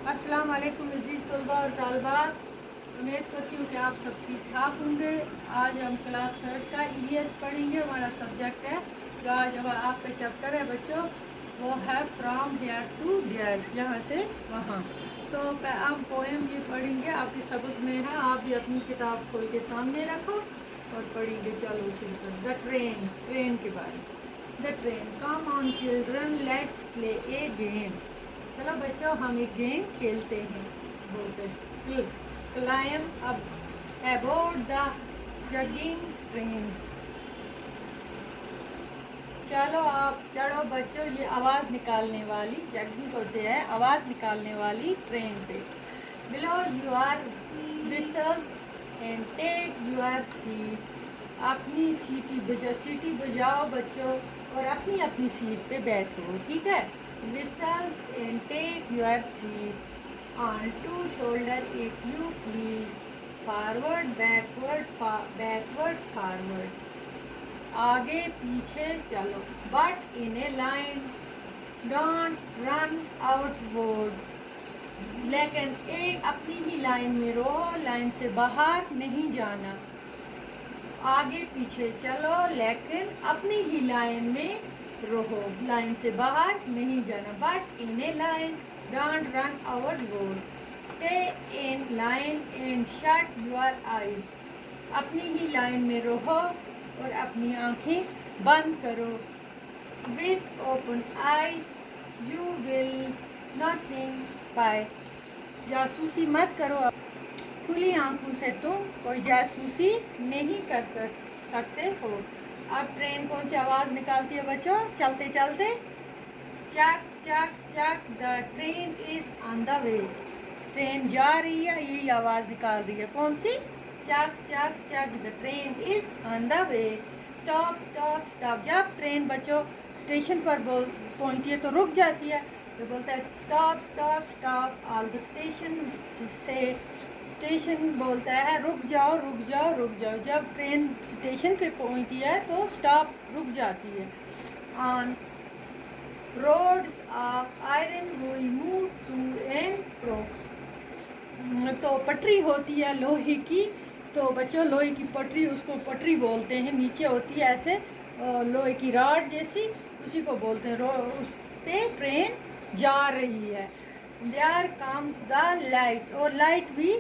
अस्सलाम वालेकुम अज़ीज़ तलबा और तालबात, उम्मीद करती हूँ कि आप सब ठीक ठाक होंगे। आज हम क्लास 3 का ईवीएस पढ़ेंगे। हमारा सब्जेक्ट है जो आज आपका चैप्टर है बच्चों, वो है फ्राम हेयर टू देयर, यहाँ से वहाँ। तो हम पोएम ये पढ़ेंगे, आपके सबक में है। आप भी अपनी किताब खोल के सामने रखो और पढ़ेंगे। चलो शुरू कर। द ट्रेन, ट्रेन के बारे में। The train, come on children let's play a game. चलो बच्चों हम एक गेम खेलते हैं। बोलते हैं climb up aboard the chugging train. चलो आप चढ़ो बच्चों ये आवाज़ निकालने वाली, जगिंग होते हैं आवाज़ निकालने वाली ट्रेन पे। Blow your whistles and take your seat. अपनी सीटी बजाओ बच्चों और अपनी अपनी सीट पे बैठो, ठीक है। Whistles and take your seat. On two shoulder if you please. Forward, backward, backward, forward. आगे पीछे चलो. But in a line. Don't run outward. लेकिन एक अपनी ही लाइन में रहो, लाइन से बाहर नहीं जाना। आगे पीछे चलो लेकिन अपनी ही लाइन में रहो, लाइन से बाहर नहीं जाना। But in A line, don't run outward. Stay in line and shut your eyes. अपनी ही लाइन में रहो और अपनी आंखें बंद करो। With open eyes you will nothing spy. जासूसी मत करो, खुली आंखों से तुम कोई जासूसी नहीं कर सकते हो। अब ट्रेन कौन सी आवाज़ निकालती है बच्चों? चलते चलते chug chug chug the train is on the way. Train जा रही है, यही आवाज़ निकाल रही है। कौन सी? Chug chug chug the train is on the way. Stop stop stop. जब ट्रेन बच्चों स्टेशन पर पहुंचती है तो रुक जाती है, तो बोलता है stop stop stop. All the station से, स्टेशन बोलता है रुक जाओ रुक जाओ रुक जाओ। जब ट्रेन स्टेशन पे पहुंचती है तो स्टॉप रुक जाती है। On roads of iron we move to and fro. तो पटरी होती है लोहे की, तो बच्चों लोहे की पटरी, उसको पटरी बोलते हैं। नीचे होती है ऐसे लोहे की रॉड जैसी, उसी को बोलते हैं। उस पे ट्रेन जा रही है। देयर कम्स द लाइट्स, और लाइट भी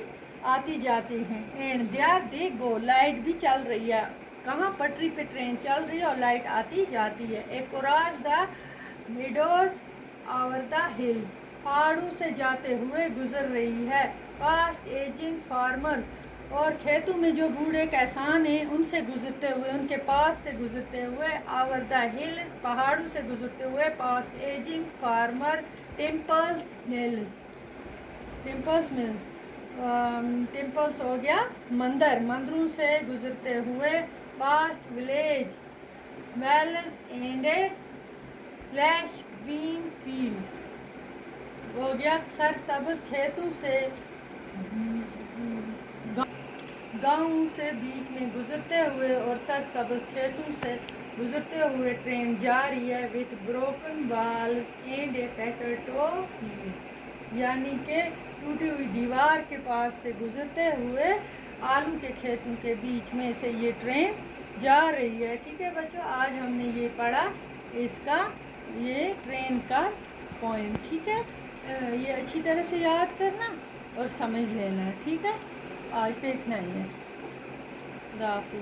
आती जाती हैं। And there they go, light भी चल रही है। कहाँ? पटरी पे ट्रेन चल रही है और लाइट आती जाती है। Across the meadows over the hills, पहाड़ों से जाते हुए गुजर रही है। पास्ट एजिंग फार्मर्स, और खेतों में जो बूढ़े किसान हैं उनसे गुजरते हुए, उनके पास से गुजरते हुए। ओवर द हिल्स, पहाड़ों से गुजरते हुए। Past ageing farmer, temples mills, temples mill, temples हो गया मंदिर, मंदिरों से गुजरते हुए। Past village wells and a flash green field, हो गया सरसब्ज खेतों से, गाँव से बीच में गुजरते हुए और सरसब्ज खेतों से गुजरते हुए ट्रेन जा रही है। With broken walls and A potato field, यानी कि टूटी हुई दीवार के पास से गुजरते हुए आलू के खेतों के बीच में से ये ट्रेन जा रही है। ठीक है बच्चों, आज हमने ये पढ़ा इसका, ये ट्रेन का पोएम। ठीक है, ये अच्छी तरह से याद करना और समझ लेना। ठीक है, आज का इतना ही है। खुदा हाफिज़।